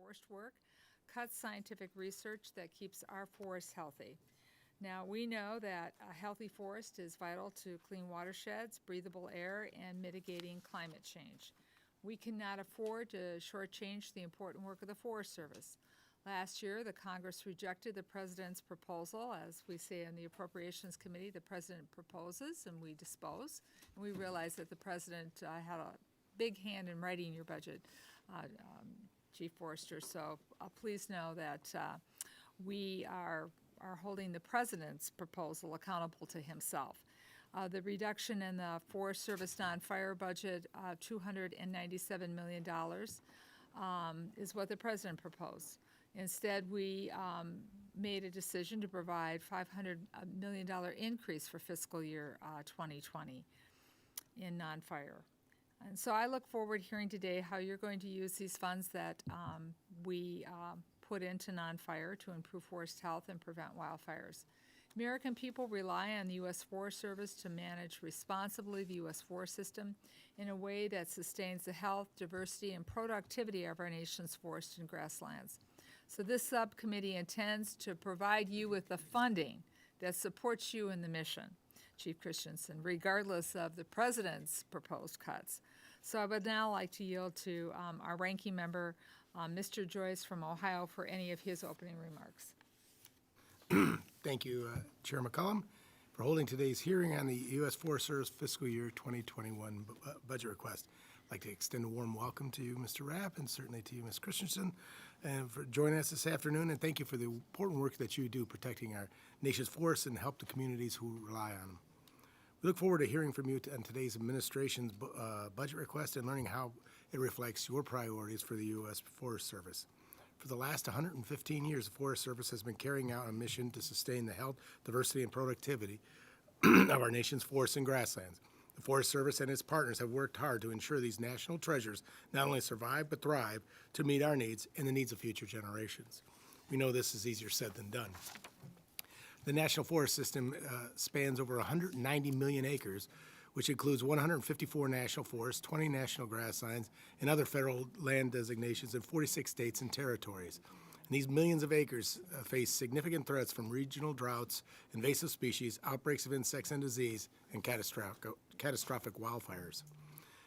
forest work cuts scientific research that keeps our forests healthy. Now, we know that a healthy forest is vital to clean watersheds, breathable air, and mitigating climate change. We cannot afford to shortchange the important work of the Forest Service. Last year, the Congress rejected the President's proposal. As we say in the Appropriations Committee, the President proposes and we dispose. And we realize that the President had a big hand in writing your budget, Chief Forester. So please know that we are holding the President's proposal accountable to himself. The reduction in the Forest Service non-fire budget, $297 million, is what the President proposed. Instead, we made a decision to provide $500 million increase for fiscal year 2020 in non-fire. And so I look forward to hearing today how you're going to use these funds that we put into non-fire to improve forest health and prevent wildfires. American people rely on the U.S. Forest Service to manage responsibly the U.S. forest system in a way that sustains the health, diversity, and productivity of our nation's forests and grasslands. So this subcommittee intends to provide you with the funding that supports you in the mission, Chief Christensen, regardless of the President's proposed cuts. So I would now like to yield to our ranking member, Mr. Joyce from Ohio, for any of his opening remarks. Thank you, Chair McCollum, for holding today's hearing on the U.S. Forest Service fiscal year 2021 budget request. I'd like to extend a warm welcome to you, Mr. Rapp, and certainly to you, Ms. Christensen, and for joining us this afternoon. And thank you for the important work that you do protecting our nation's forests and help the communities who rely on them. We look forward to hearing from you on today's administration's budget request and learning how it reflects your priorities for the U.S. Forest Service. For the last 115 years, the Forest Service has been carrying out a mission to sustain the health, diversity, and productivity of our nation's forests and grasslands. The Forest Service and its partners have worked hard to ensure these national treasures not only survive but thrive to meet our needs and the needs of future generations. We know this is easier said than done. The National Forest System spans over 190 million acres, which includes 154 national forests, 20 national grasslands, and other federal land designations in 46 states and territories. And these millions of acres face significant threats from regional droughts, invasive species, outbreaks of insects and disease, and catastrophic wildfires.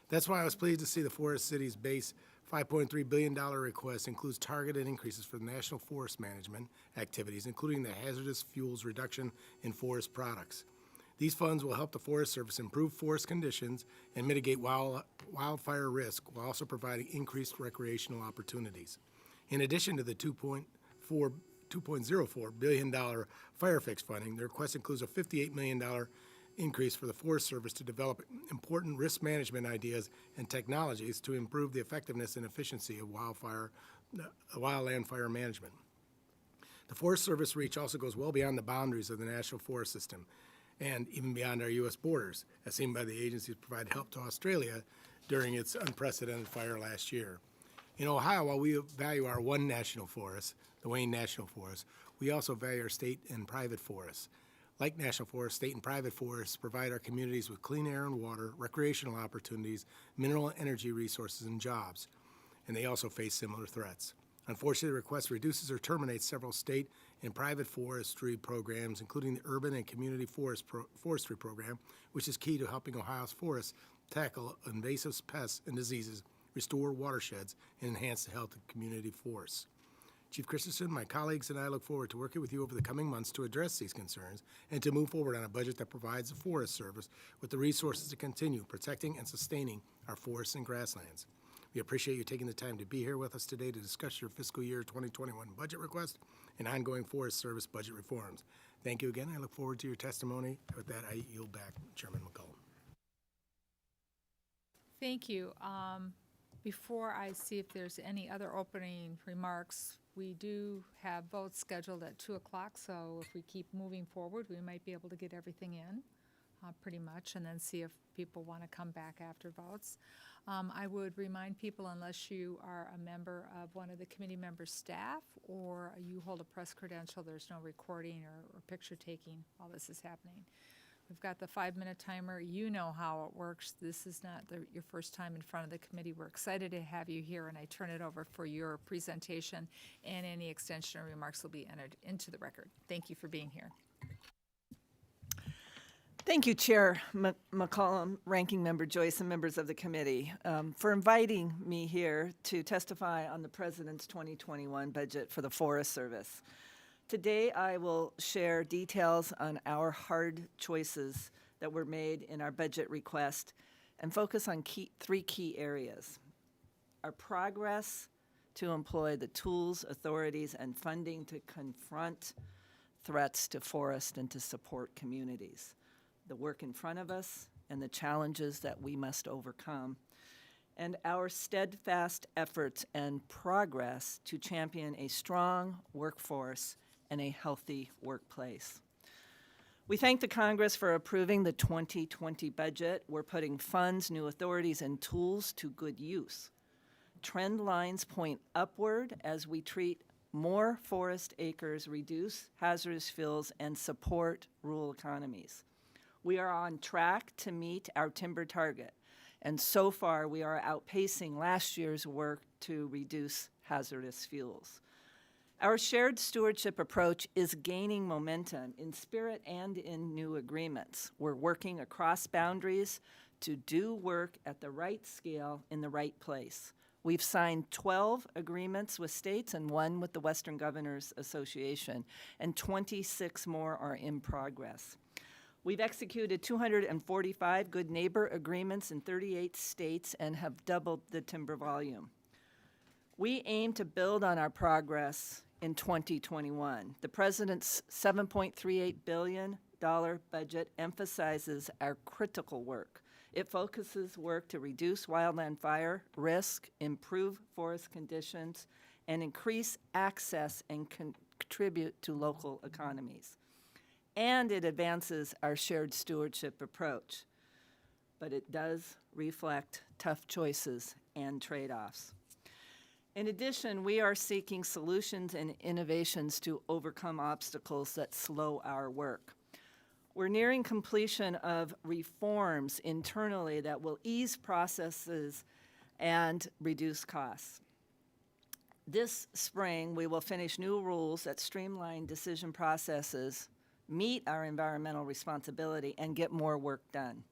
That's why I was pleased to see the Forest City's base $5.3 billion request includes targeted increases for national forest management activities, including the hazardous fuels reduction in forest products. These funds will help the Forest Service improve forest conditions and mitigate wildfire risk while also providing increased recreational opportunities. In addition to the $2.04 billion Fire Fix funding, the request includes a $58 million increase for the Forest Service to develop important risk management ideas and technologies to improve the effectiveness and efficiency of wildland fire management. The Forest Service reach also goes well beyond the boundaries of the National Forest System and even beyond our U.S. borders, as seen by the agencies provide help to Australia during its unprecedented fire last year. In Ohio, while we value our one national forest, the Wayne National Forest, we also value our state and private forests. Like national forests, state and private forests provide our communities with clean air and water, recreational opportunities, mineral and energy resources, and jobs. And they also face similar threats. Unfortunately, the request reduces or terminates several state and private forestry programs, including the Urban and Community Forestry Program, which is key to helping Ohio's forests tackle invasive pests and diseases, restore watersheds, and enhance the health of community forests. Chief Christensen, my colleagues, and I look forward to working with you over the coming months to address these concerns and to move forward on a budget that provides the Forest Service with the resources to continue protecting and sustaining our forests and grasslands. We appreciate you taking the time to be here with us today to discuss your fiscal year 2021 budget request and ongoing Forest Service budget reforms. Thank you again. I look forward to your testimony. With that, I yield back Chairman McCollum. Thank you. Before I see if there's any other opening remarks, we do have votes scheduled at 2 o'clock, so if we keep moving forward, we might be able to get everything in pretty much, and then see if people want to come back after votes. I would remind people, unless you are a member of one of the committee members' staff or you hold a press credential, there's no recording or picture taking while this is happening. We've got the 5-minute timer. You know how it works. This is not your first time in front of the committee. We're excited to have you here, and I turn it over for your presentation, and any extension or remarks will be entered into the record. Thank you for being here. Thank you, Chair McCollum, Ranking Member Joyce, and members of the committee, for inviting me here to testify on the President's 2021 budget for the Forest Service. Today, I will share details on our hard choices that were made in our budget request and focus on three key areas: our progress to employ the tools, authorities, and funding to confront threats to forest and to support communities, the work in front of us and the challenges that we must overcome, and our steadfast efforts and progress to champion a strong workforce and a healthy workplace. We thank the Congress for approving the 2020 budget. We're putting funds, new authorities, and tools to good use. Trend lines point upward as we treat more forest acres, reduce hazardous fuels, and support rural economies. We are on track to meet our timber target, and so far we are outpacing last year's work to reduce hazardous fuels. Our shared stewardship approach is gaining momentum in spirit and in new agreements. We're working across boundaries to do work at the right scale in the right place. We've signed 12 agreements with states and 1 with the Western Governors Association, and 26 more are in progress. We've executed 245 Good Neighbor agreements in 38 states and have doubled the timber volume. We aim to build on our progress in 2021. The President's $7.38 billion budget emphasizes our critical work. It focuses work to reduce wildland fire risk, improve forest conditions, and increase access and contribute to local economies. And it advances our shared stewardship approach. But it does reflect tough choices and trade-offs. In addition, we are seeking solutions and innovations to overcome obstacles that slow our work. We're nearing completion of reforms internally that will ease processes and reduce costs. This spring, we will finish new rules that streamline decision processes, meet our environmental responsibility, and get more work done.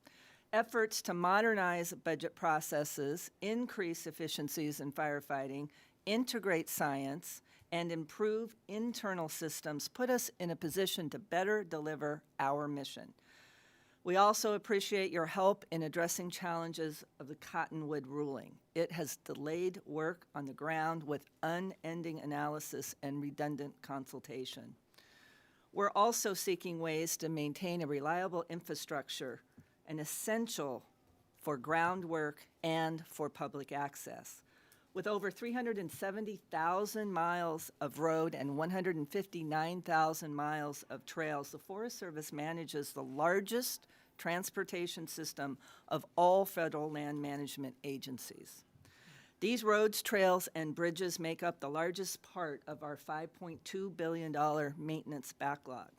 Efforts to modernize budget processes, increase efficiencies in firefighting, integrate science, and improve internal systems put us in a position to better deliver our mission. We also appreciate your help in addressing challenges of the Cottonwood ruling. It has delayed work on the ground with unending analysis and redundant consultation. We're also seeking ways to maintain a reliable infrastructure, an essential for groundwork and for public access. With over 370,000 miles of road and 159,000 miles of trails, the Forest Service manages the largest transportation system of all federal land management agencies. These roads, trails, and bridges make up the largest part of our $5.2 billion maintenance backlog.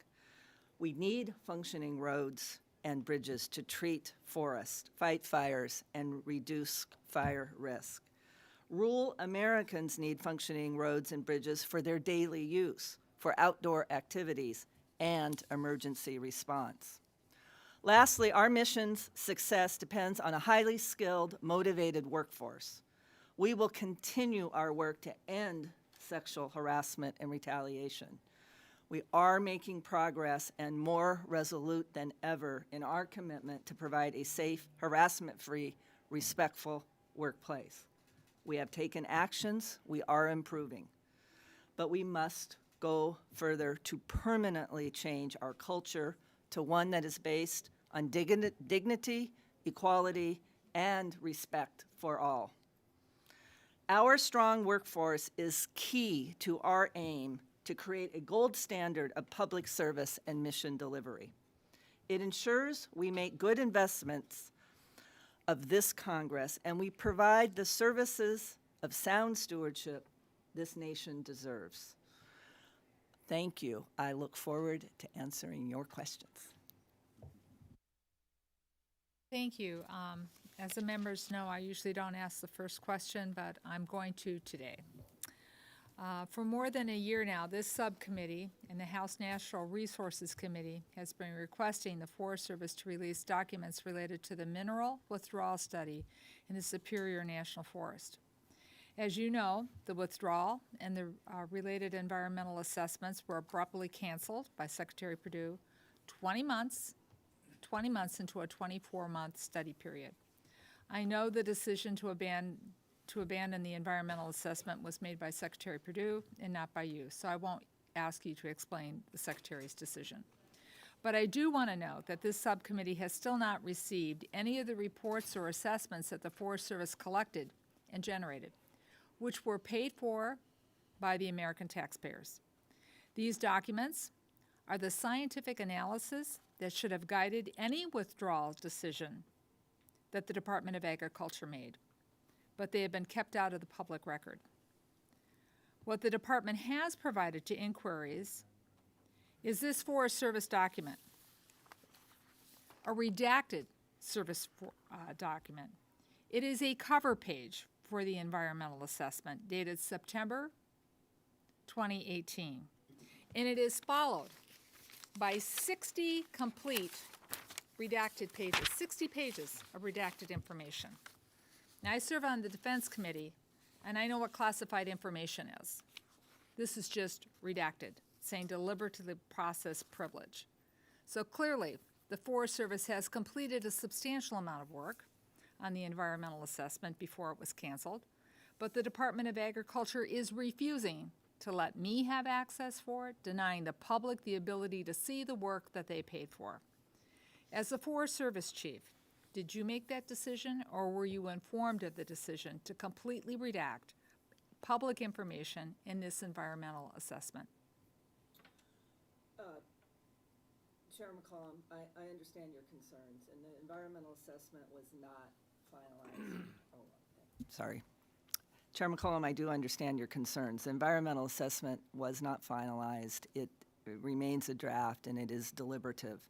We need functioning roads and bridges to treat forests, fight fires, and reduce fire risk. Rural Americans need functioning roads and bridges for their daily use, for outdoor activities, and emergency response. Lastly, our mission's success depends on a highly skilled, motivated workforce. We will continue our work to end sexual harassment and retaliation. We are making progress and more resolute than ever in our commitment to provide a safe, harassment-free, respectful workplace. We have taken actions, we are improving, but we must go further to permanently change our culture to one that is based on dignity, equality, and respect for all. Our strong workforce is key to our aim to create a gold standard of public service and mission delivery. It ensures we make good investments of this Congress, and we provide the services of sound stewardship this nation deserves. Thank you. I look forward to answering your questions. Thank you. As the members know, I usually don't ask the first question, but I'm going to today. For more than a year now, this subcommittee and the House Natural Resources Committee has been requesting the Forest Service to release documents related to the mineral withdrawal study in the Superior National Forest. As you know, the withdrawal and the related environmental assessments were abruptly canceled by Secretary Perdue 20 months into a 24-month study period. I know the decision to abandon the environmental assessment was made by Secretary Perdue and not by you, so I won't ask you to explain the Secretary's decision. But I do want to note that this subcommittee has still not received any of the reports or assessments that the Forest Service collected and generated, which were paid for by the American taxpayers. These documents are the scientific analysis that should have guided any withdrawal decision that the Department of Agriculture made, but they have been kept out of the public record. What the department has provided to inquiries is this Forest Service document, a redacted service document. It is a cover page for the environmental assessment dated September 2018, and it is followed by 60 complete redacted pages, 60 pages of redacted information. Now, I serve on the Defense Committee, and I know what classified information is. This is just redacted, saying deliberative process privilege. So clearly, the Forest Service has completed a substantial amount of work on the environmental assessment before it was canceled, but the Department of Agriculture is refusing to let me have access for it, denying the public the ability to see the work that they paid for. As the Forest Service chief, did you make that decision, or were you informed of the decision to completely redact public information in this environmental assessment? Chair McCollum, I understand your concerns, and the environmental assessment was not finalized. Sorry. Chair McCollum, I do understand your concerns. The environmental assessment was not finalized. It remains a draft, and it is deliberative.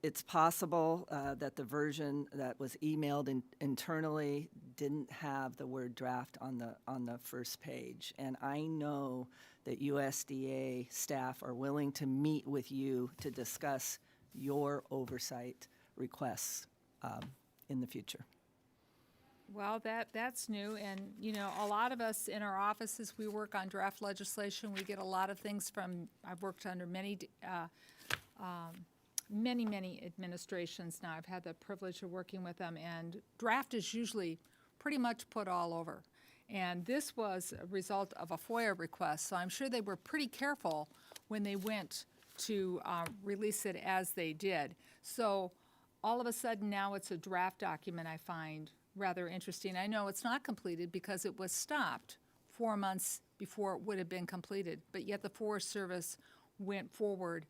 It's possible that the version that was emailed internally didn't have the word draft on the first page. And I know that USDA staff are willing to meet with you to discuss your oversight requests in the future. Well, that's new, and you know, a lot of us in our offices, we work on draft legislation. We get a lot of things from, I've worked under many administrations now. I've had the privilege of working with them, and draft is usually pretty much put all over. And this was a result of a FOIA request, so I'm sure they were pretty careful when they went to release it as they did. So all of a sudden now it's a draft document. I find rather interesting. I know it's not completed because it was stopped 4 months before it would have been completed, but yet the Forest Service went forward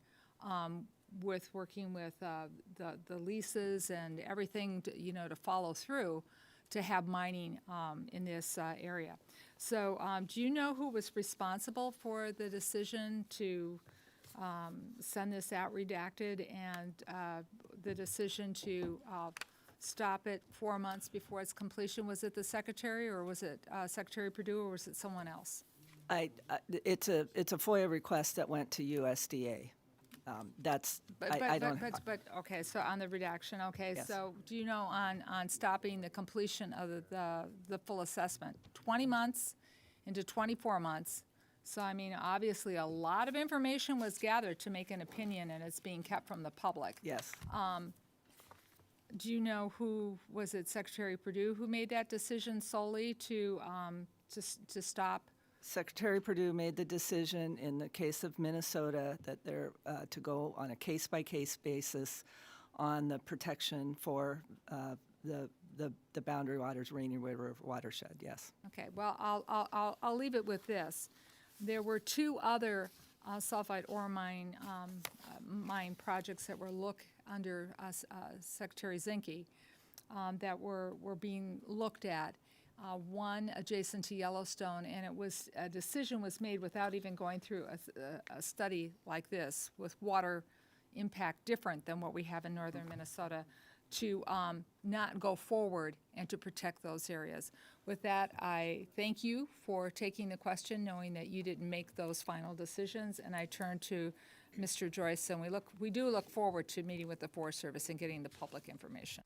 with working with the leases and everything to, to follow through to have mining in this area. So do you know who was responsible for the decision to send this out redacted and the decision to stop it 4 months before its completion? Was it the Secretary, or was it Secretary Perdue, or was it someone else? It's a FOIA request that went to USDA. Okay, so on the redaction, okay, Yes. so do you know on stopping the completion of the full assessment, 20 months into 24 months? So, I mean, obviously, a lot of information was gathered to make an opinion, and it's being kept from the public. Yes. Do you know who, was it Secretary Perdue who made that decision solely to stop? Secretary Perdue made the decision in the case of Minnesota that they're to go on a case-by-case basis on the protection for the Boundary Waters Rainy River watershed. Yes. Okay. Well, I'll leave it with this. There were two other sulfide ore mine projects that were under Secretary Zinke that were being looked at. One adjacent to Yellowstone, and a decision was made without even going through a study like this with water impact different than what we have in northern Minnesota to not go forward and to protect those areas. With that, I thank you for taking the question, knowing that you didn't make those final decisions, and I turn to Mr. Joyce, and we do look forward to meeting with the Forest Service and getting the public information.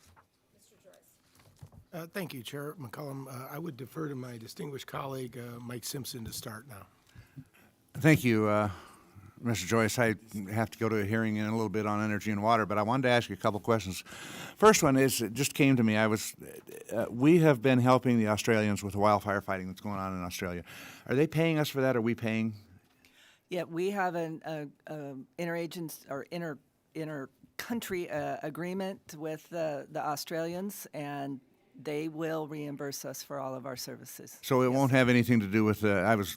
Mr. Joyce. Thank you, Chair McCollum. I would defer to my distinguished colleague, Mike Simpson, to start now. Thank you, Mr. Joyce. I have to go to a hearing in a little bit on energy and water, but I wanted to ask you a couple questions. First one is, it just came to me. We have been helping the Australians with the wildfire fighting that's going on in Australia. Are they paying us for that? Are we paying? Yeah, we have an interagency or inter-country agreement with the Australians, and they will reimburse us for all of our services. So it won't have anything to do with the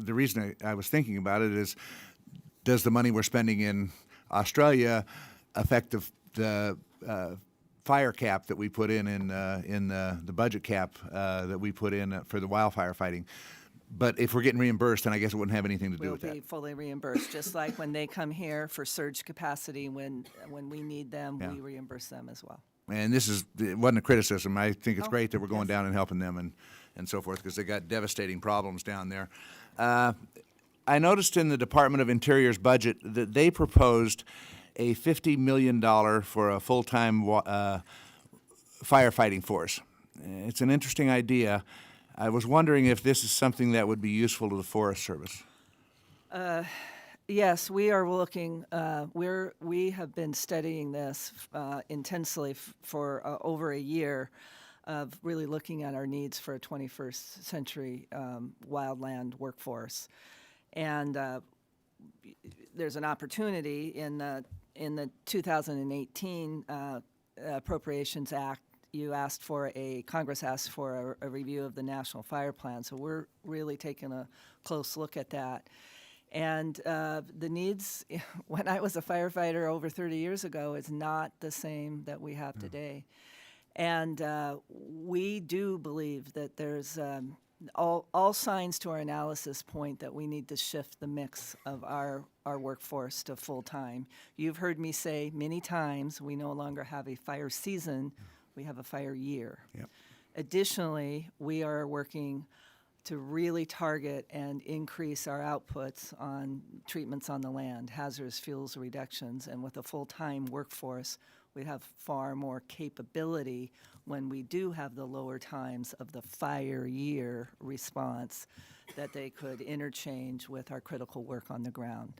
reason I was thinking about it is, does the money we're spending in Australia affect the fire cap that we put in the budget cap that we put in for the wildfire fighting? But if we're getting reimbursed, then I guess it wouldn't have anything to do We'll with that. be fully reimbursed, just like when they come here for surge capacity, when we need them, Yeah. we reimburse them as well. And it wasn't a criticism. I think it's Oh, great that we're going yes. down and helping them and so forth, because they got devastating problems down there. I noticed in the Department of Interior's budget that they proposed a $50 million for a full-time firefighting force. It's an interesting idea. I was wondering if this is something that would be useful to the Forest Service. Yes, we are looking, we have been studying this intensely for over a year, of really looking at our needs for a 21st century wildland workforce. And there's an opportunity in the 2018 Appropriations Act. Congress asked for a review of the National Fire Plan. So we're really taking a close look at that. And the needs, when I was a firefighter over 30 years ago, is not the same that we have today. And we do believe that there's all signs to our analysis point that we need to shift the mix of our workforce to full-time. You've heard me say many times, we no longer have a fire season, we have a fire year. Yep. Additionally, we are working to really target and increase our outputs on treatments on the land, hazardous fuels reductions, and with a full-time workforce, we have far more capability when we do have the lower times of the fire year response that they could interchange with our critical work on the ground.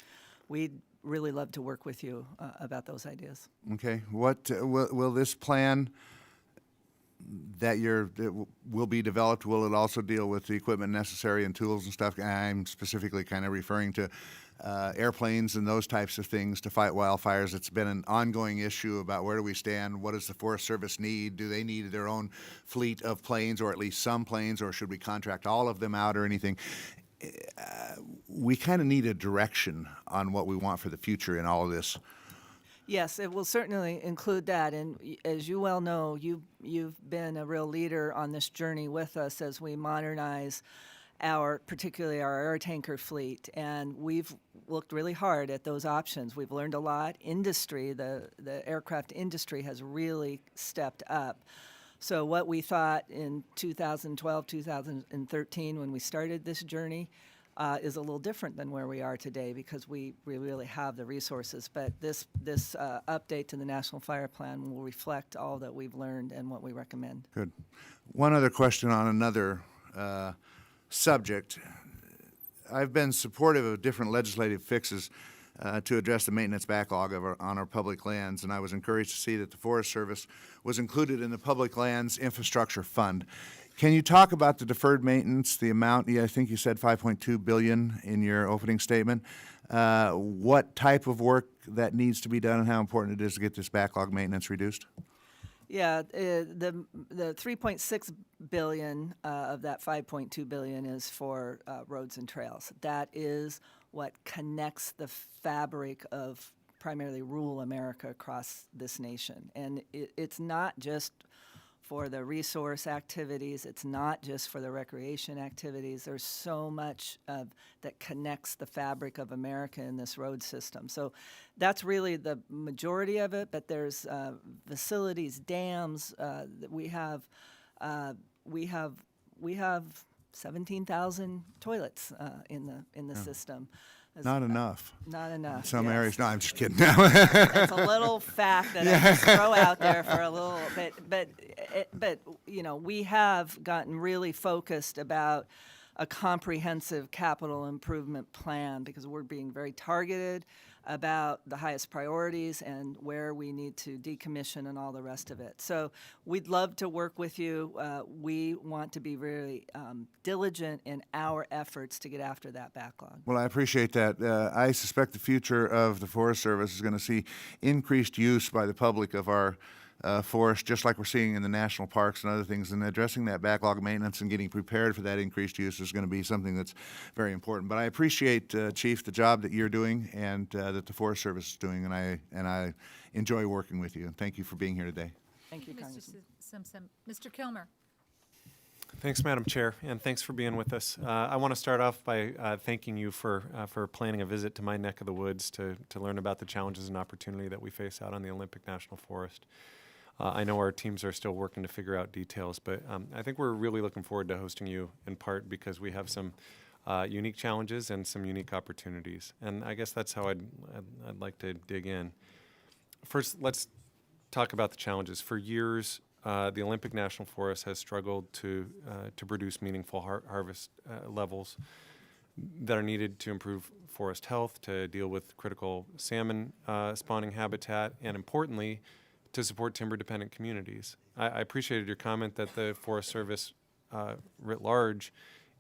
We'd really love to work with you about those ideas. Okay. What will this plan that will be developed, will it also deal with the equipment necessary and tools and stuff? I'm specifically kind of referring to airplanes and those types of things to fight wildfires. It's been an ongoing issue about where do we stand, what does the Forest Service need, do they need their own fleet of planes, or at least some planes, or should we contract all of them out or anything? We kind of need a direction on what we want for the future in all of this. Yes, it will certainly include that, and as you well know, you've been a real leader on this journey with us as we modernize particularly our air tanker fleet, and we've looked really hard at those options. We've learned a lot. The aircraft industry has really stepped up. So what we thought in 2012, 2013, when we started this journey, is a little different than where we are today, because we really have the resources. But this update to the National Fire Plan will reflect all that we've learned and what we recommend. Good. One other question on another subject. I've been supportive of different legislative fixes to address the maintenance backlog on our public lands, and I was encouraged to see that the Forest Service was included in the Public Lands Infrastructure Fund. Can you talk about the deferred maintenance, the amount? I think you said $5.2 billion in your opening statement. What type of work that needs to be done, and how important it is to get this backlog maintenance reduced? Yeah, the $3.6 billion of that $5.2 billion is for roads and trails. That is what connects the fabric of primarily rural America across this nation. And it's not just for the resource activities. It's not just for the recreation activities. There's so much that connects the fabric of America in this road system. So that's really the majority of it, but there's facilities, dams, that we have 17,000 toilets in the system. Not enough. Not enough. In some yes. areas. No, I'm just kidding. That's a little fact that I just throw out there for a little bit. But you know, we have gotten really focused about a comprehensive capital improvement plan because we're being very targeted about the highest priorities and where we need to decommission and all the rest of it. So we'd love to work with you. We want to be really diligent in our efforts to get after that backlog. Well, I appreciate that. I suspect the future of the Forest Service is going to see increased use by the public of our forest, just like we're seeing in the national parks and other things. And addressing that backlog maintenance and getting prepared for that increased use is going to be something that's very important. But I appreciate, Chief, the job that you're doing and that the Forest Service is doing, and I enjoy working with you. And thank you for being here today. Thank you, Mr. Congressman. Simpson. Mr. Kilmer. Thanks, Madam Chair, and thanks for being with us. I want to start off by thanking you for planning a visit to my neck of the woods to learn about the challenges and opportunity that we face out on the Olympic National Forest. I know our teams are still working to figure out details, but I think we're really looking forward to hosting you in part because we have some unique challenges and some unique opportunities. And I guess that's how I'd like to dig in. First, let's talk about the challenges. For years, the Olympic National Forest has struggled to produce meaningful harvest levels that are needed to improve forest health, to deal with critical salmon spawning habitat, and importantly, to support timber-dependent communities. I appreciated your comment that the Forest Service writ large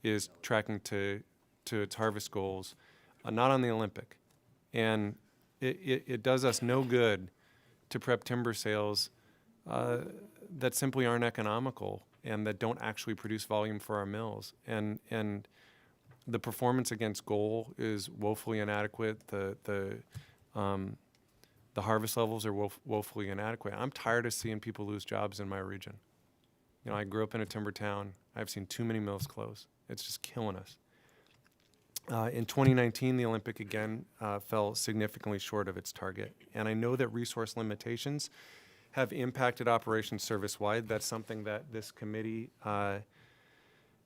is tracking to its harvest goals, not on the Olympic. And it does us no good to prep timber sales that simply aren't economical and that don't actually produce volume for our mills. And the performance against goal is woefully inadequate. The harvest levels are woefully inadequate. I'm tired of seeing people lose jobs in my region. You know, I grew up in a timber town. I've seen too many mills close. It's just killing us. In 2019, the Olympic again fell significantly short of its target. And I know that resource limitations have impacted operations service-wide. That's something that this committee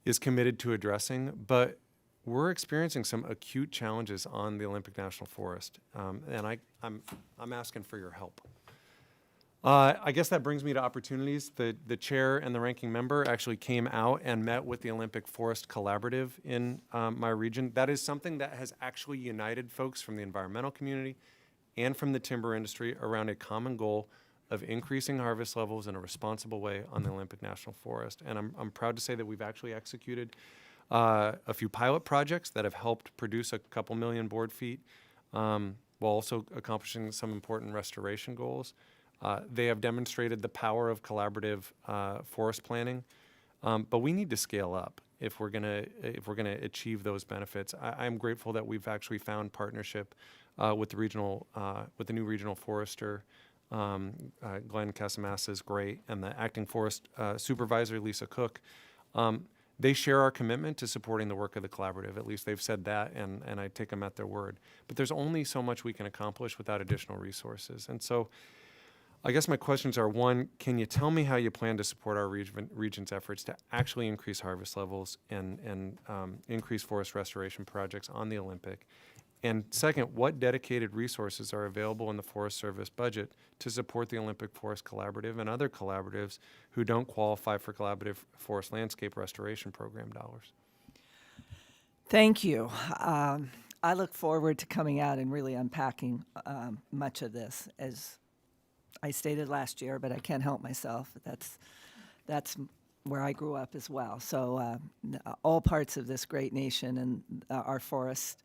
is committed to addressing. But we're experiencing some acute challenges on the Olympic National Forest, and I'm asking for your help. I guess that brings me to opportunities. The chair and the ranking member actually came out and met with the Olympic Forest Collaborative in my region. That is something that has actually united folks from the environmental community and from the timber industry around a common goal of increasing harvest levels in a responsible way on the Olympic National Forest. And I'm proud to say that we've actually executed a few pilot projects that have helped produce a couple million board feet while also accomplishing some important restoration goals. They have demonstrated the power of collaborative forest planning, but we need to scale up if we're gonna achieve those benefits. I'm grateful that we've actually found partnership with the new regional forester. Glenn Casamassa is great, and the acting forest supervisor, Lisa Cook. They share our commitment to supporting the work of the collaborative. At least they've said that, and I take them at their word. But there's only so much we can accomplish without additional resources. And so I guess my questions are, one, can you tell me how you plan to support our region's efforts to actually increase harvest levels and increase forest restoration projects on the Olympic? And second, what dedicated resources are available in the Forest Service budget to support the Olympic Forest Collaborative and other collaboratives who don't qualify for Collaborative Forest Landscape Restoration Program dollars? Thank you. I look forward to coming out and really unpacking much of this. As I stated last year, but I can't help myself. That's where I grew up as well. So all parts of this great nation and our forest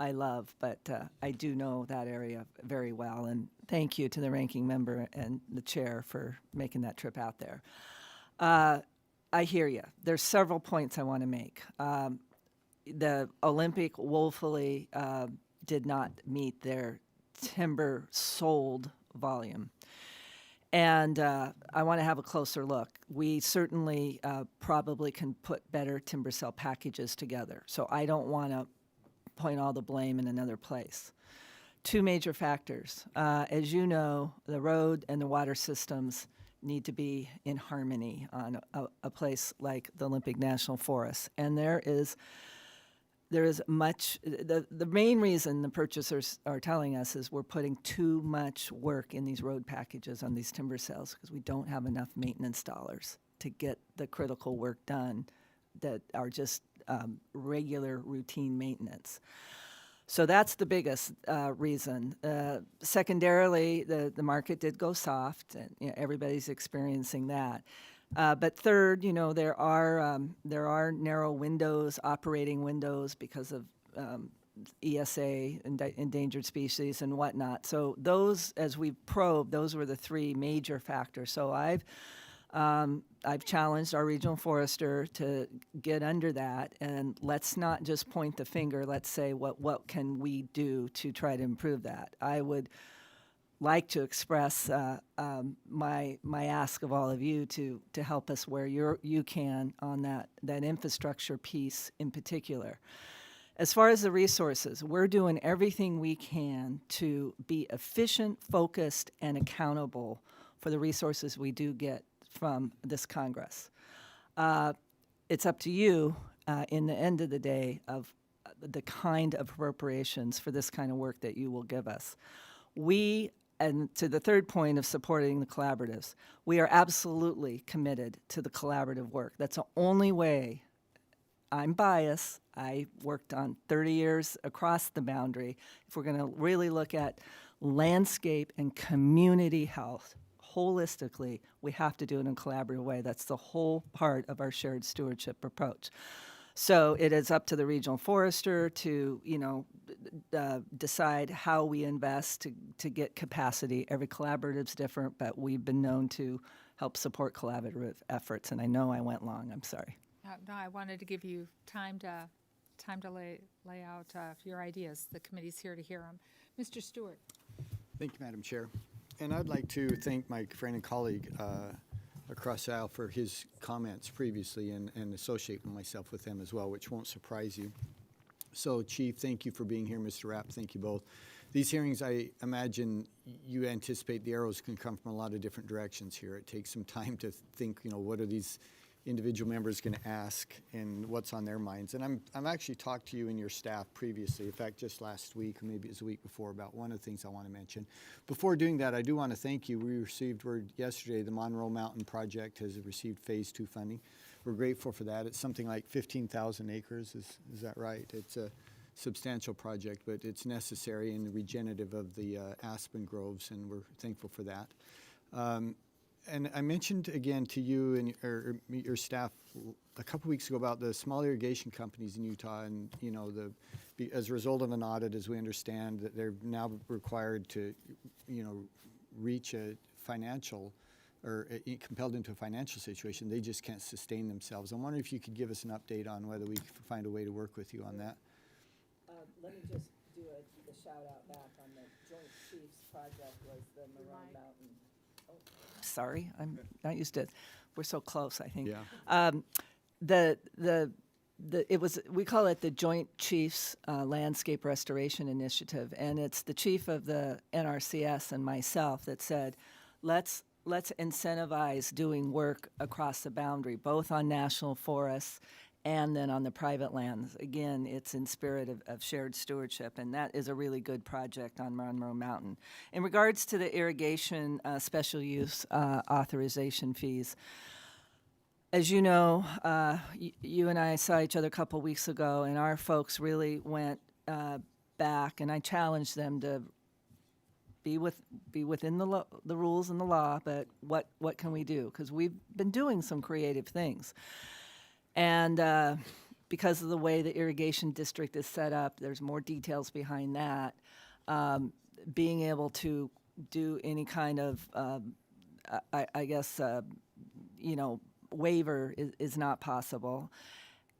I love, but I do know that area very well. And thank you to the ranking member and the chair for making that trip out there. I hear you. There's several points I want to make. The Olympic woefully did not meet their timber sold volume. And I want to have a closer look. We certainly probably can put better timber sale packages together. So I don't want to point all the blame in another place. Two major factors. As you know, the road and the water systems need to be in harmony on a place like the Olympic National Forest. And there is much, the main reason the purchasers are telling us is we're putting too much work in these road packages on these timber sales because we don't have enough maintenance dollars to get the critical work done that are just regular routine maintenance. So that's the biggest reason. Secondarily, the market did go soft, and everybody's experiencing that. But third, there are narrow windows, operating windows because of ESA, endangered species, and whatnot. So those, as we probed, those were the three major factors. So I've challenged our regional forester to get under that, and let's not just point the finger. Let's say what can we do to try to improve that. I would like to express my ask of all of you to help us where you can on that infrastructure piece in particular. As far as the resources, we're doing everything we can to be efficient, focused, and accountable for the resources we do get from this Congress. It's up to you in the end of the day of the kind of appropriations for this kind of work that you will give us. And to the third point of supporting the collaboratives, we are absolutely committed to the collaborative work. That's the only way. I'm biased. I worked on 30 years across the boundary. If we're going to really look at landscape and community health holistically, we have to do it in a collaborative way. That's the whole part of our shared stewardship approach. So it is up to the regional forester to, decide how we invest to get capacity. Every collaborative's different, but we've been known to help support collaborative efforts. And I know I went long. I'm sorry. No, I wanted to give you time to lay out your ideas. The committee's here to hear them. Mr. Stewart. Thank you, Madam Chair. And I'd like to thank my friend and colleague across the aisle for his comments previously and associate myself with them as well, which won't surprise you. So, Chief, thank you for being here. Mr. Rapp, thank you both. These hearings, I imagine you anticipate the arrows can come from a lot of different directions here. It takes some time to think, what are these individual members going to ask and what's on their minds. And I've actually talked to you and your staff previously, in fact, just last week, or maybe it was a week before, about one of the things I want to mention. Before doing that, I do want to thank you. We received word yesterday the Monroe Mountain Project has received Phase 2 funding. We're grateful for that. It's something like 15,000 acres, is that right? It's a substantial project, but it's necessary and regenerative of the aspen groves, and we're thankful for that. And I mentioned again to you and your staff a couple weeks ago about the small irrigation companies in Utah, and as a result of an audit, as we understand, that they're now required to, reach a financial or compelled into a financial situation. They just can't sustain themselves. I'm wondering if you could give us an update on whether we could find a way to work with you on that. Let me just do a shout out back on the Joint Chiefs project was the Maroon Mountain. Oh, sorry, I'm not used to it. We're so close, I think. Yeah. We call it the Joint Chiefs Landscape Restoration Initiative, and it's the chief of the NRCS and myself that said, let's incentivize doing work across the boundary, both on national forests and then on the private lands. Again, it's in spirit of shared stewardship, and that is a really good project on Monroe Mountain. In regards to the irrigation special use authorization fees, as you know, you and I saw each other a couple weeks ago, and our folks really went back, and I challenged them to be within the rules and the law, but what can we do? Because we've been doing some creative things. And because of the way the irrigation district is set up, there's more details behind that. Being able to do any kind of, waiver is not possible.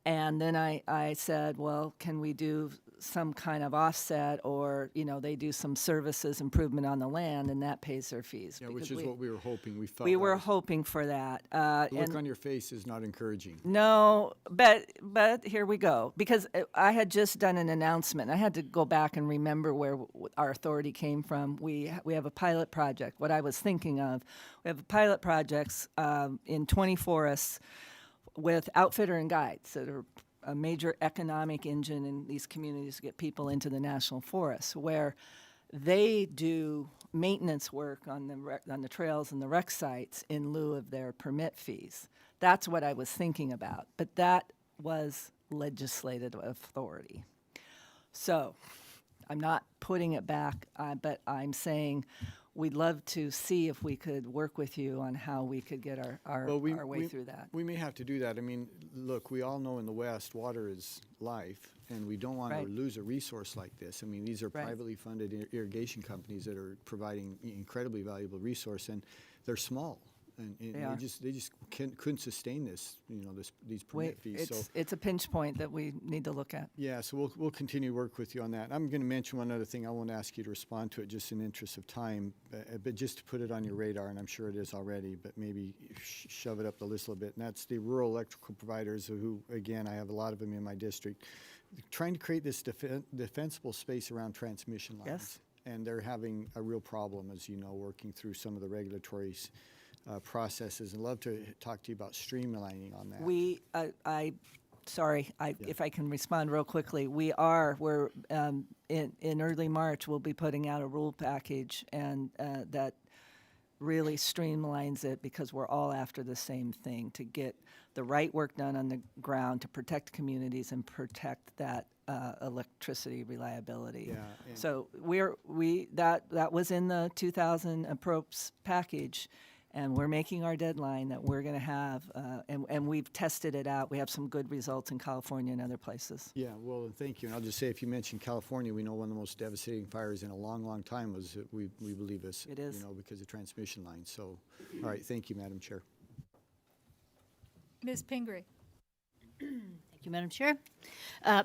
And then I said, well, can we do some kind of offset, or, they do some services improvement on the land, and that pays their fees. Yeah, because which is what we were hoping. We felt we that were was- hoping for that. The look and on your face is not encouraging. no, but here we go. Because I had just done an announcement. I had to go back and remember where our authority came from. We have a pilot project. What I was thinking of, we have pilot projects in 20 forests with outfitter and guides that are a major economic engine in these communities to get people into the national forests, where they do maintenance work on the trails and the rec sites in lieu of their permit fees. That's what I was thinking about, but that was legislative authority. So I'm not putting it back, but I'm saying we'd love to see if we could work with you on how we could get our way through that. We may have to do that. I mean, look, we all know in the West, water is life, and we don't want Right. to lose a resource like this. I mean, these are Right. privately funded irrigation companies that are providing incredibly valuable resource, and they're small. And They are. they just couldn't sustain this, these permit fees. So It's a pinch point that we need to look at. yeah, so we'll continue to work with you on that. I'm going to mention one other thing. I won't ask you to respond to it just in the interest of time, but just to put it on your radar, and I'm sure it is already, but maybe shove it up the list a little bit. And that's the rural electrical providers who, again, I have a lot of them in my district, trying to create this defensible space around transmission lines. Yes. And they're having a real problem, as you know, working through some of the regulatory processes. And love to talk to you about streamlining on that. If I can respond real quickly, we're in early March, we'll be putting out a rule package, and that really streamlines it, because we're all after the same thing, to get the right work done on the ground to protect communities and protect that electricity reliability. Yeah, and- So that was in the 2000 approps package, and we're making our deadline that we're going to have, and we've tested it out. We have some good results in California and other places. Yeah, well, and thank you. And I'll just say, if you mentioned California, we know one of the most devastating fires in a long, long time was, we believe this. It is. Because of transmission lines. So, all right, thank you, Madam Chair. Ms. Pingree? Thank you, Madam Chair.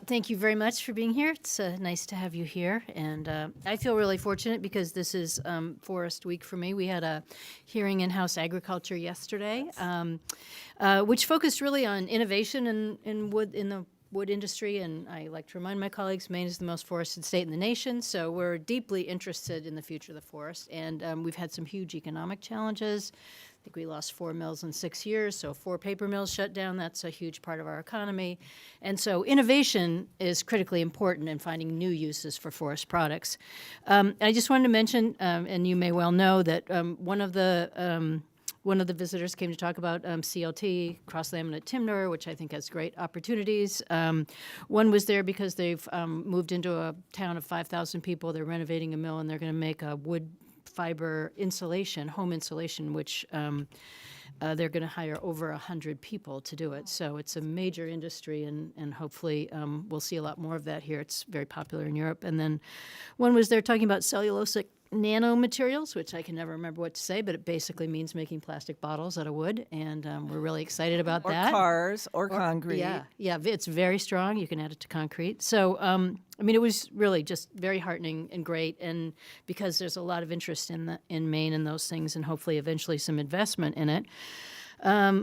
Thank you very much for being here. It's nice to have you here. And I feel really fortunate because this is Forest Week for me. We had a hearing in House Agriculture yesterday, which focused really on innovation in the wood industry. And I like to remind my colleagues, Maine is the most forested state in the nation. So we're deeply interested in the future of the forest. And we've had some huge economic challenges. I think we lost 4 mills in 6 years, so 4 paper mills shut down. That's a huge part of our economy. And so innovation is critically important in finding new uses for forest products. I just wanted to mention, and you may well know, that one of the visitors came to talk about CLT, cross-laminate timber, which I think has great opportunities. One was there because they've moved into a town of 5,000 people. They're renovating a mill, and they're going to make a wood fiber insulation, home insulation, which they're going to hire over 100 people to do it. So it's a major industry, and hopefully we'll see a lot more of that here. It's very popular in Europe. And then one was there talking about cellulosic nanomaterials, which I can never remember what to say, but it basically means making plastic bottles out of wood, and we're really excited about Or that. cars, or concrete. Yeah, it's very strong. You can add it to concrete. So, I mean, it was really just very heartening and great, and because there's a lot of interest in Maine and those things, and hopefully eventually some investment in it,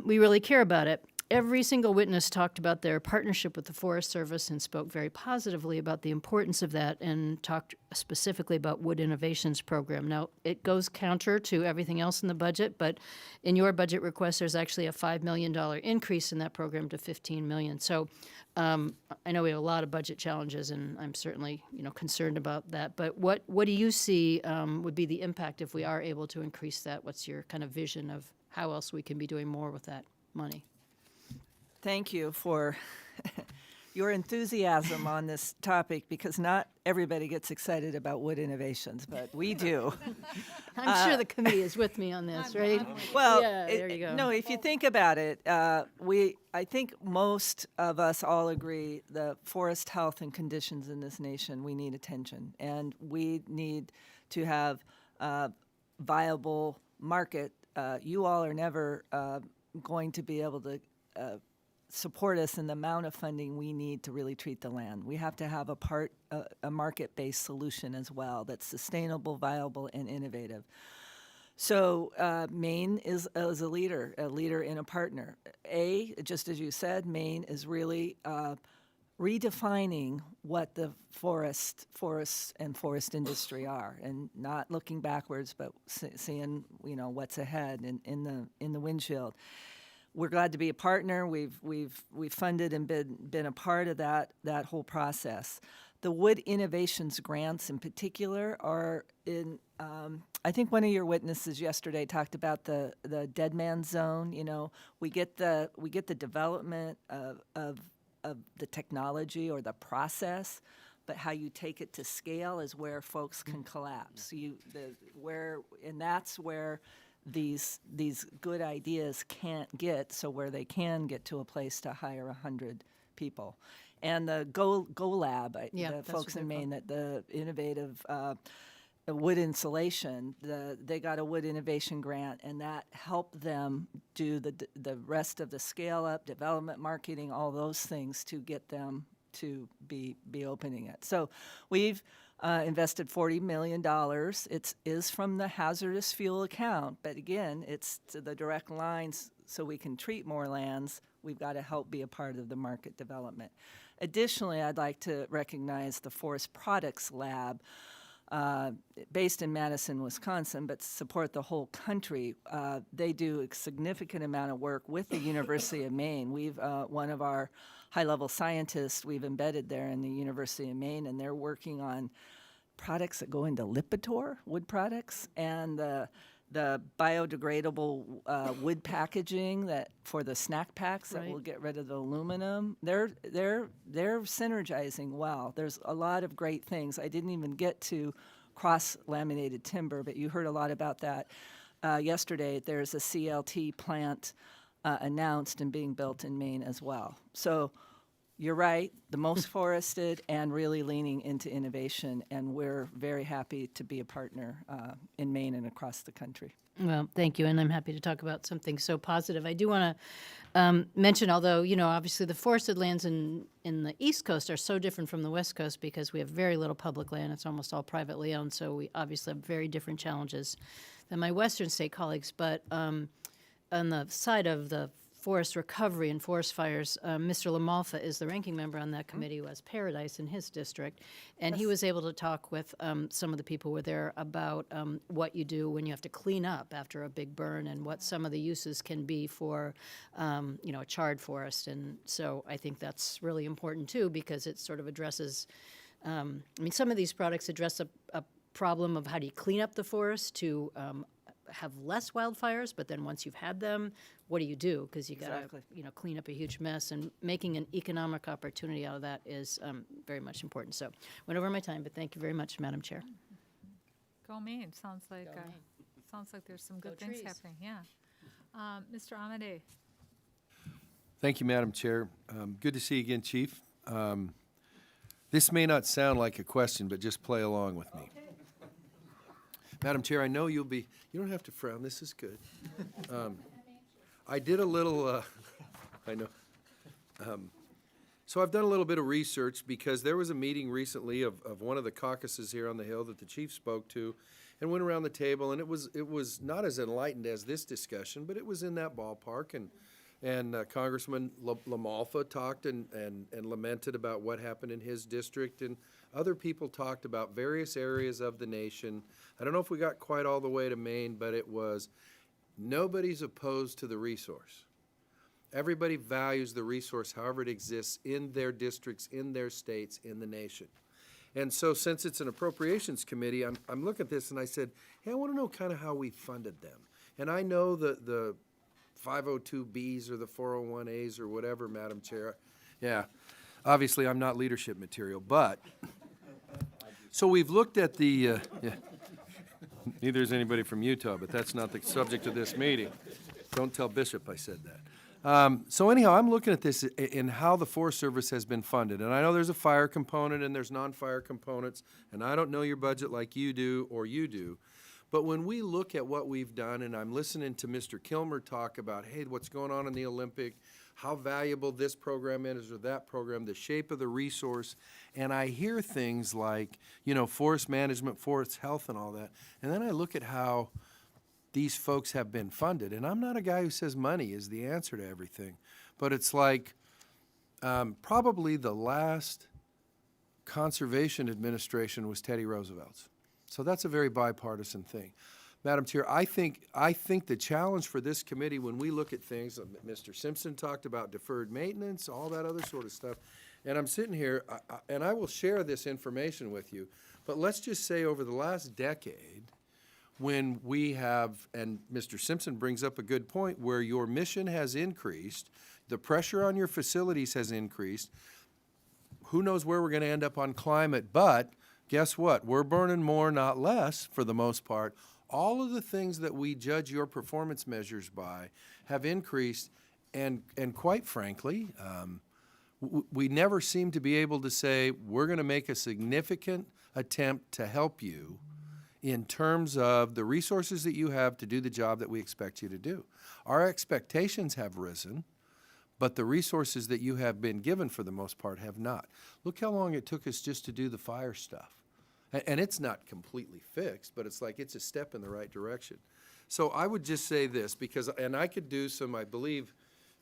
we really care about it. Every single witness talked about their partnership with the Forest Service and spoke very positively about the importance of that, and talked specifically about Wood Innovations Program. Now, it goes counter to everything else in the budget, but in your budget request, there's actually a $5 million increase in that program to $15 million. So I know we have a lot of budget challenges, and I'm certainly concerned about that. But what do you see would be the impact if we are able to increase that? What's your kind of vision of how else we can be doing more with that money? Thank you for your enthusiasm on this topic, because not everybody gets excited about wood innovations, but we do. I'm sure the committee is with me on this, right? Well, Yeah, there you go. no, if you think about it, I think most of us all agree the forest health and conditions in this nation, we need attention, and we need to have a viable market. You all are never going to be able to support us in the amount of funding we need to really treat the land. We have to have a market-based solution as well that's sustainable, viable, and innovative. So Maine is a leader and a partner. Just as you said, Maine is really redefining what the forests and forest industry are, and not looking backwards, but seeing what's ahead in the windshield. We're glad to be a partner. We've funded and been a part of that whole process. The Wood Innovations grants in particular are in. I think one of your witnesses yesterday talked about the dead man zone. We get the development of the technology or the process, but how you take it to scale is where folks can collapse. And that's where these good ideas can't get. So where they can get to a place to hire 100 people, and the Go Lab, Yeah, the that's folks what in they're Maine, that the innovative. Wood insulation, they got a wood innovation grant, and that helped them do the rest of the scale up, development, marketing, all those things to get them to be opening it. So we've invested $40 million. It is from the hazardous fuel account, but again, it's to the direct lines so we can treat more lands. We've got to help be a part of the market development. Additionally, I'd like to recognize the Forest Products Lab, based in Madison, Wisconsin, but support the whole country. They do a significant amount of work with the University of Maine. We've one of our high-level scientists we've embedded there in the University of Maine, and they're working on products that go into Lipitor, wood products, and the biodegradable wood packaging that for the snack packs that will get rid of the aluminum. They're synergizing well. There's a lot of great things. I didn't even get to cross-laminated timber, but you heard a lot about that yesterday. There's a CLT plant announced and being built in Maine as well. So you're right, the most forested and really leaning into innovation, and we're very happy to be a partner in Maine and across the country. Well, thank you, and I'm happy to talk about something so positive. I do want to mention, although, obviously the forested lands in the East Coast are so different from the West Coast because we have very little public land. It's almost all privately owned, so we obviously have very different challenges than my Western state colleagues. But on the side of the forest recovery and forest fires, Mr. LaMalfa is the ranking member on that committee who has Paradise in his district, and he was able to talk with some of the people who were there about what you do when you have to clean up after a big burn and what some of the uses can be for a charred forest. And so I think that's really important too, because it sort of addresses some of these products address a problem of how do you clean up the forest to have less wildfires, but then once you've had them, what do you do? Because you got to, clean up a huge mess, and making an economic opportunity out of that is very much important. So, went over my time, but thank you very much, Madam Chair. Go Maine. Sounds like there's some good things trees. happening. Yeah. Mr. Amade. Thank you, Madam Chair. Good to see you again, Chief. This may not sound like a question, but just play along with me. Madam Chair, I know you don't have to frown, this is good. I did a little, I know. So I've done a little bit of research because there was a meeting recently of one of the caucuses here on the Hill that the chief spoke to and went around the table, and it was not as enlightened as this discussion, but it was in that ballpark, and Congressman LaMalfa talked and lamented about what happened in his district, and other people talked about various areas of the nation. I don't know if we got quite all the way to Maine, but it was nobody's opposed to the resource. Everybody values the resource however it exists in their districts, in their states, in the nation. And so since it's an appropriations committee, I'm looking at this and I said, hey, I want to know kind of how we funded them. And I know the 502Bs or the 401As or whatever, Madam Chair. Yeah, obviously I'm not leadership material, but so we've looked at the, neither is anybody from Utah, but that's not the subject of this meeting. Don't tell Bishop I said that. So anyhow, I'm looking at this in how the Forest Service has been funded. And I know there's a fire component and there's non-fire components, and I don't know your budget like you do or you do. But when we look at what we've done, and I'm listening to Mr. Kilmer talk about, hey, what's going on in the Olympic, how valuable this program is or that program, the shape of the resource, and I hear things like, you know, forest management, forest health and all that, and then I look at how these folks have been funded, and I'm not a guy who says money is the answer to everything, but it's like probably the last conservation administration was Teddy Roosevelt's. So that's a very bipartisan thing. Madam Chair, I think the challenge for this committee when we look at things, Mr. Simpson talked about deferred maintenance, all that other sort of stuff, and I'm sitting here, and I will share this information with you, but let's just say over the last decade, when we have, and Mr. Simpson brings up a good point, where your mission has increased, the pressure on your facilities has increased, who knows where we're going to end up on climate, but guess what? We're burning more, not less, for the most part. All of the things that we judge your performance measures by have increased, and quite frankly, we never seem to be able to say, we're going to make a significant attempt to help you in terms of the resources that you have to do the job that we expect you to do. Our expectations have risen, but the resources that you have been given for the most part have not. Look how long it took us just to do the fire stuff. And it's not completely fixed, but it's like it's a step in the right direction. So I would just say this, because, and I could do some, I believe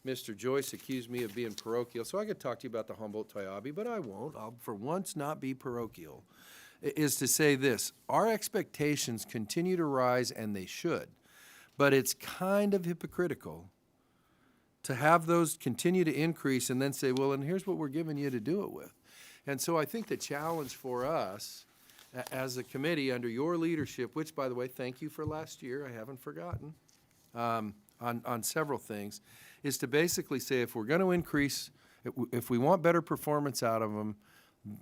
Mr. Joyce accused me of being parochial, so I could talk to you about the Humboldt-Tyabe, but I won't. I'll for once not be parochial, is to say this. Our expectations continue to rise, and they should, but it's kind of hypocritical to have those continue to increase and then say, well, and here's what we're giving you to do it with. And so I think the challenge for us as a committee under your leadership, which, by the way, thank you for last year, I haven't forgotten, on several things, is to basically say if we're going to increase, if we want better performance out of them,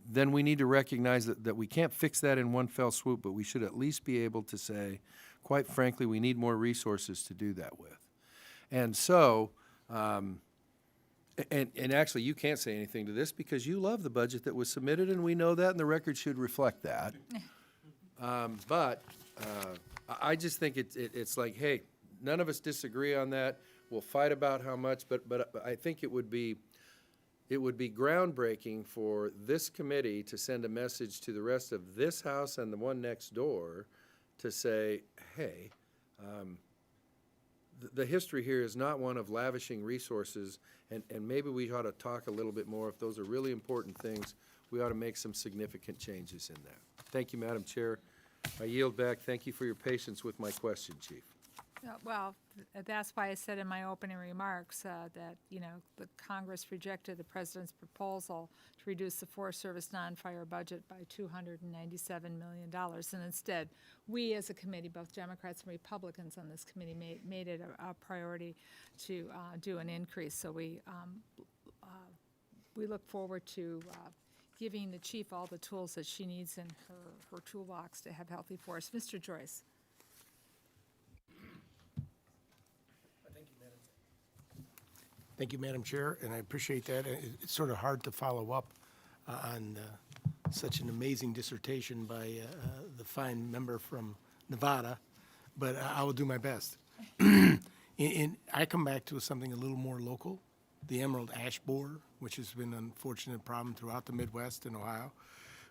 then we need to recognize that we can't fix that in one fell swoop, but we should at least be able to say, quite frankly, we need more resources to do that with. And so, and actually, you can't say anything to this because you love the budget that was submitted, and we know that, and the record should reflect that. But I just think it's like, hey, none of us disagree on that. We'll fight about how much, but I think it would be groundbreaking for this committee to send a message to the rest of this House and the one next door to say, hey, the history here is not one of lavishing resources, and maybe we ought to talk a little bit more. If those are really important things, we ought to make some significant changes in that. Thank you, Madam Chair. I yield back. Thank you for your patience with my question, Chief. Well, that's why I said in my opening remarks that, you know, the Congress rejected the president's proposal to reduce the Forest Service non-fire budget by $297 million. And instead, we as a committee, both Democrats and Republicans on this committee, made it a priority to do an increase. So we look forward to giving the chief all the tools that she needs in her toolbox to have healthy forests. Mr. Joyce. Thank you, Madam Chair, and I appreciate that. It's sort of hard to follow up on such an amazing dissertation by the fine member from Nevada, but I will do my best. And I come back to something a little more local, the emerald ash borer, which has been an unfortunate problem throughout the Midwest and Ohio.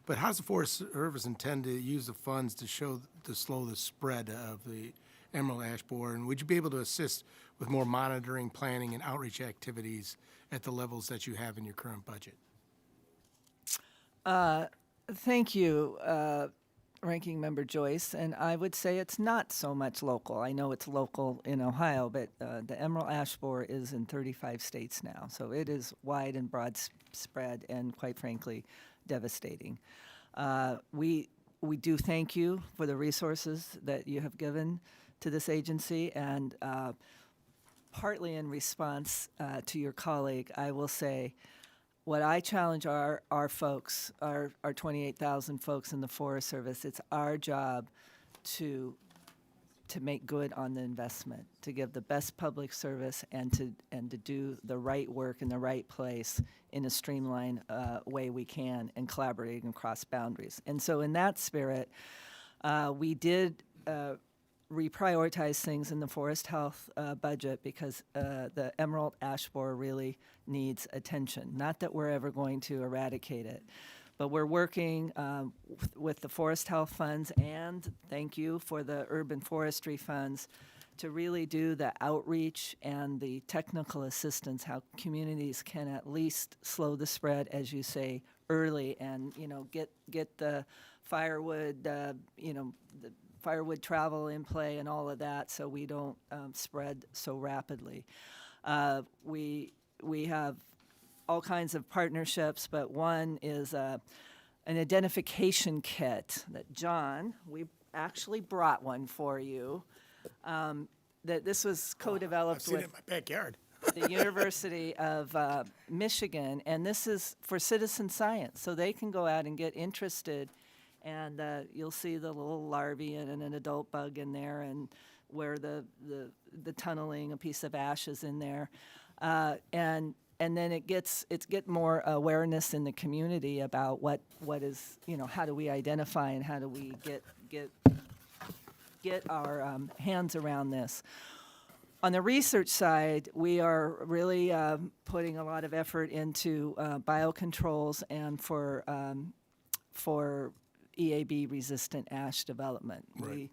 But how does the Forest Service intend to use the funds to slow the spread of the emerald ash borer? And would you be able to assist with more monitoring, planning, and outreach activities at the levels that you have in your current budget? Thank you, Ranking Member Joyce. And I would say it's not so much local. I know it's local in Ohio, but the emerald ash borer is in 35 states now. So it is wide and broad spread and, quite frankly, devastating. We do thank you for the resources that you have given to this agency, and partly in response to your colleague, I will say what I challenge our folks, our 28,000 folks in the Forest Service, it's our job to make good on the investment, to give the best public service and to do the right work in the right place in a streamlined way we can, and collaborating across boundaries. And so in that spirit, we did reprioritize things in the forest health budget because the emerald ash borer really needs attention. Not that we're ever going to eradicate it, but we're working with the forest health funds, and thank you for the urban forestry funds, to really do the outreach and the technical assistance, how communities can at least slow the spread, as you say, early, and get the firewood, the firewood travel in play and all of that, so we don't spread so rapidly. We have all kinds of partnerships, but one is an identification kit that John, we actually brought one for you. That this was I've co-developed seen it with in my backyard. the University of Michigan, and this is for citizen science, so they can go out and get interested, and you'll see the little larvae and an adult bug in there, and where the tunneling, a piece of ash is in there, and then it gets more awareness in the community about what is, how do we identify and how do we get our hands around this. On the research side, we are really putting a lot of effort into biocontrols and for EAB-resistant ash development. Right. We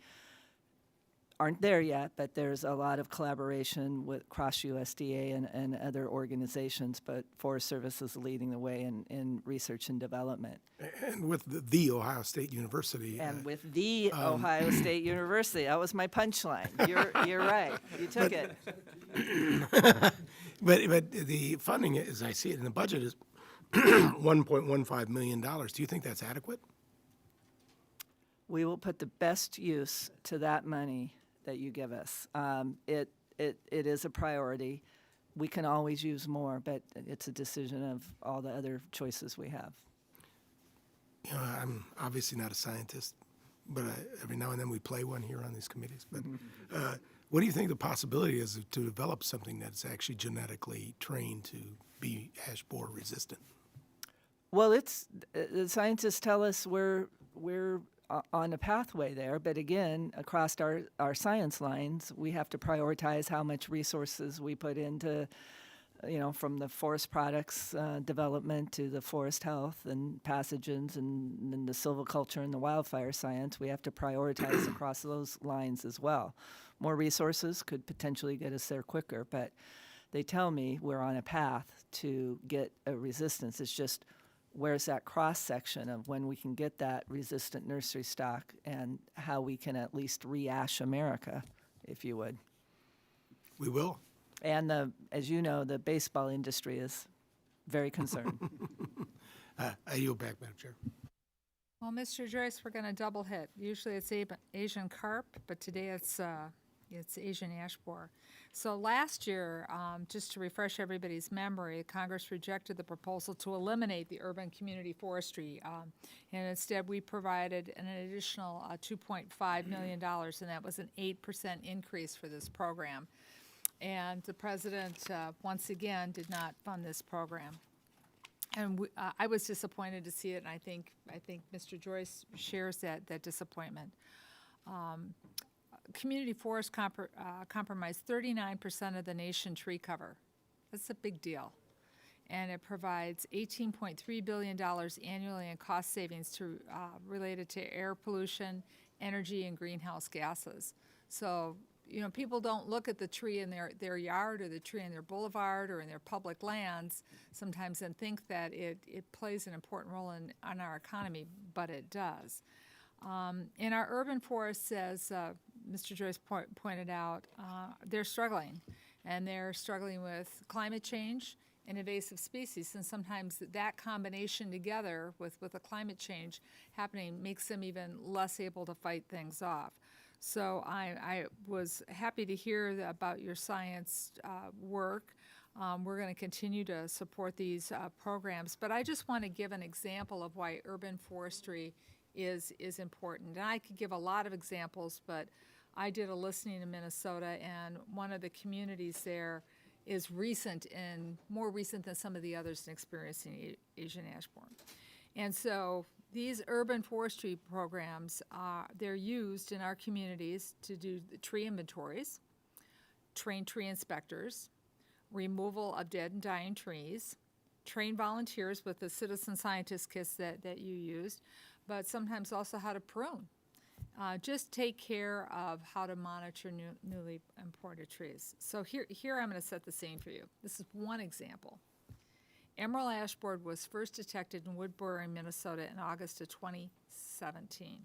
aren't there yet, but there's a lot of collaboration with across USDA and other organizations, but Forest Service is leading the way in research and development. And with the Ohio State University. And with the Ohio State University, that was my punchline. You're right. You took it. But the funding, as I see it in the budget, is $1.15 million. Do you think that's adequate? We will put the best use to that money that you give us. It is a priority. We can always use more, but it's a decision of all the other choices we have. I'm obviously not a scientist, but every now and then we play one here on these committees. But what do you think the possibility is to develop something that's actually genetically trained to be ash borer resistant? Well, the scientists tell us we're on a pathway there, but again, across our science lines, we have to prioritize how much resources we put into, from the forest products development to the forest health and pathogens and the silviculture and the wildfire science. We have to prioritize across those lines as well. More resources could potentially get us there quicker, but they tell me we're on a path to get a resistance. It's just, where's that cross-section of when we can get that resistant nursery stock and how we can at least re-ash America, if you would. We will. And as you know, the baseball industry is very concerned. I yield back, Madam Chair. Well, Mr. Joyce, we're going to double hit. Usually it's Asian carp, but today it's Asian ash borer. So last year, just to refresh everybody's memory, Congress rejected the proposal to eliminate the urban community forestry, and instead we provided an additional $2.5 million, and that was an 8% increase for this program. And the president, once again, did not fund this program. And I was disappointed to see it, and I think Mr. Joyce shares that disappointment. Community forests comprise 39% of the nation tree cover. That's a big deal. And it provides $18.3 billion annually in cost savings related to air pollution, energy, and greenhouse gases. So, people don't look at the tree in their yard or the tree in their boulevard or in their public lands sometimes and think that it plays an important role in our economy, but it does. In our urban forests, as Mr. Joyce pointed out, they're struggling. And they're struggling with climate change and invasive species. And sometimes that combination together with the climate change happening makes them even less able to fight things off. So I was happy to hear about your science work. We're going to continue to support these programs. But I just want to give an example of why urban forestry is important. And I could give a lot of examples, but I did a listening in Minnesota, and one of the communities there is more recent than some of the others in experiencing Asian ash borer. And so these urban forestry programs, they're used in our communities to do the tree inventories, train tree inspectors, removal of dead and dying trees, train volunteers with the citizen scientist kits that you used, but sometimes also how to prune. Just take care of how to monitor newly imported trees. So here I'm going to set the scene for you. This is one example. Emerald ash borer was first detected in Woodbury, Minnesota in August of 2017.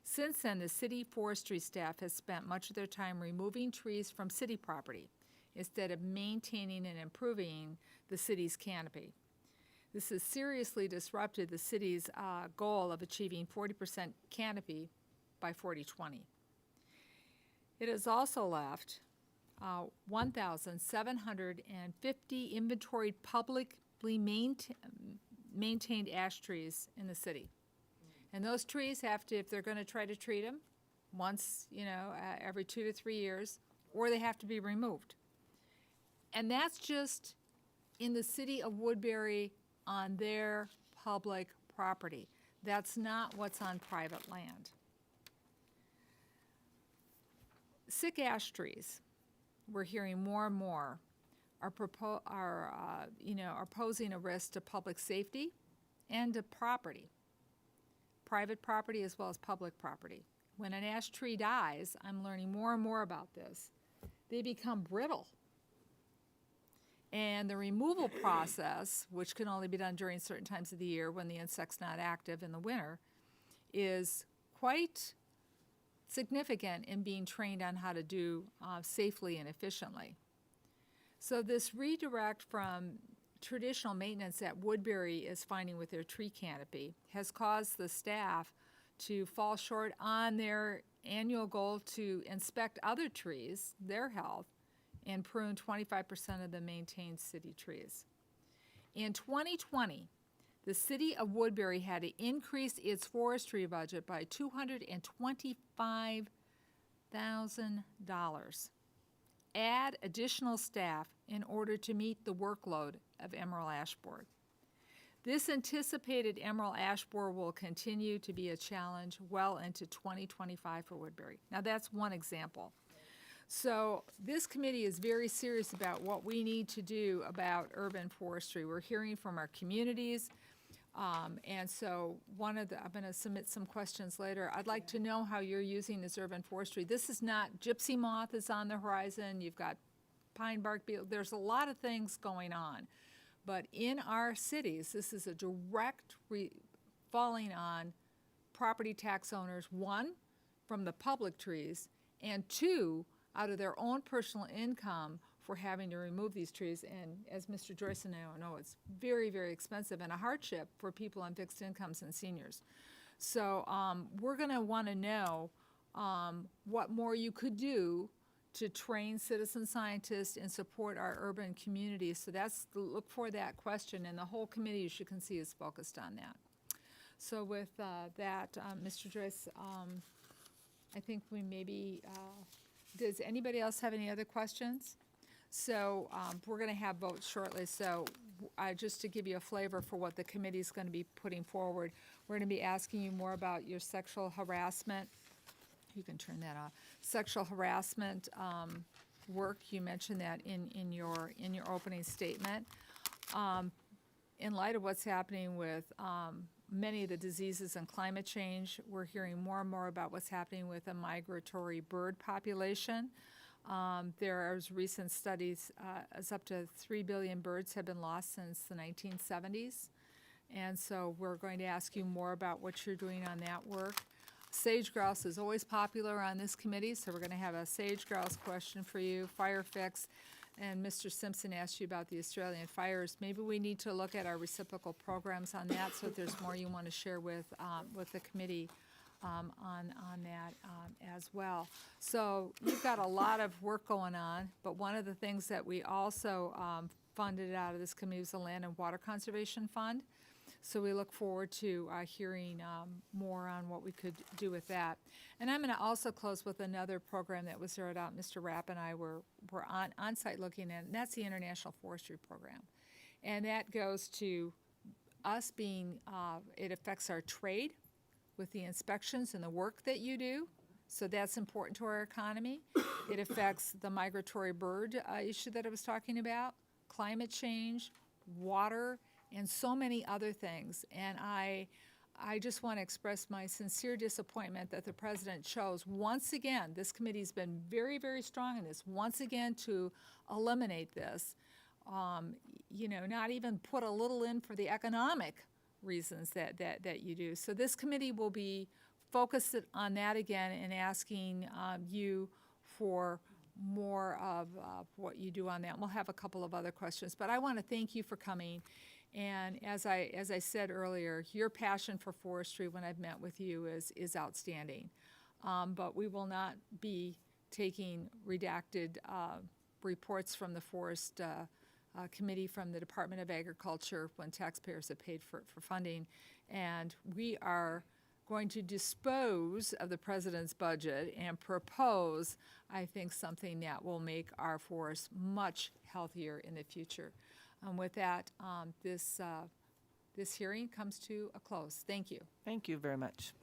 Since then, the city forestry staff has spent much of their time removing trees from city property instead of maintaining and improving the city's canopy. This has seriously disrupted the city's goal of achieving 40% canopy by 2020. It has also left 1,750 inventoried publicly maintained ash trees in the city. And those trees have to, if they're going to try to treat them, once, every 2 to 3 years, or they have to be removed. And that's just in the city of Woodbury on their public property. That's not what's on private land. Sick ash trees, we're hearing more and more, are posing a risk to public safety and to property, private property as well as public property. When an ash tree dies, I'm learning more and more about this, they become brittle. And the removal process, which can only be done during certain times of the year when the insect's not active in the winter, is quite significant in being trained on how to do safely and efficiently. So this redirect from traditional maintenance that Woodbury is finding with their tree canopy has caused the staff to fall short on their annual goal to inspect other trees, their health, and prune 25% of the maintained city trees. In 2020, the city of Woodbury had to increase its forestry budget by $225,000. Add additional staff in order to meet the workload of emerald ash borer. This anticipated emerald ash borer will continue to be a challenge well into 2025 for Woodbury. Now that's one example. So this committee is very serious about what we need to do about urban forestry. We're hearing from our communities. And so I'm going to submit some questions later. I'd like to know how you're using this urban forestry. This is not, gypsy moth is on the horizon. You've got pine bark beetle. There's a lot of things going on. But in our cities, this is a direct falling on property tax owners, one, from the public trees, and two, out of their own personal income for having to remove these trees. And as Mr. Joyce and I know, it's very, very expensive and a hardship for people on fixed incomes and seniors. So we're going to want to know what more you could do to train citizen scientists and support our urban communities. So look for that question, and the whole committee, you can see, is focused on that. So with that, Mr. Joyce, I think we maybe, does anybody else have any other questions? So we're going to have votes shortly. So just to give you a flavor for what the committee is going to be putting forward, we're going to be asking you more about your sexual harassment. You can turn that off. Sexual harassment work. You mentioned that in your opening statement. In light of what's happening with many of the diseases and climate change, we're hearing more and more about what's happening with a migratory bird population. There's recent studies as up to 3 billion birds have been lost since the 1970s. And so we're going to ask you more about what you're doing on that work. Sage grouse is always popular on this committee, so we're going to have a sage grouse question for you. Fire fix, and Mr. Simpson asked you about the Australian fires. Maybe we need to look at our reciprocal programs on that, so if there's more you want to share with the committee on that as well. So you've got a lot of work going on, but one of the things that we also funded out of this committee was the Land and Water Conservation Fund. So we look forward to hearing more on what we could do with that. And I'm going to also close with another program that was zeroed out. Mr. Rapp and I were on site looking at, and that's the International Forestry Program. And that goes to us being, it affects our trade with the inspections and the work that you do. So that's important to our economy. It affects the migratory bird issue that I was talking about, climate change, water, and so many other things. And I just want to express my sincere disappointment that the president chose, once again, this committee's been very, very strong in this, once again to eliminate this. Not even put a little in for the economic reasons that you do. So this committee will be focused on that again and asking you for more of what you do on that. We'll have a couple of other questions, but I want to thank you for coming. And as I said earlier, your passion for forestry when I've met with you is outstanding. But we will not be taking redacted reports from the Forest Committee from the Department of Agriculture when taxpayers have paid for funding. And we are going to dispose of the president's budget and propose, I think, something that will make our forests much healthier in the future. With that, this hearing comes to a close. Thank you. Thank you very much.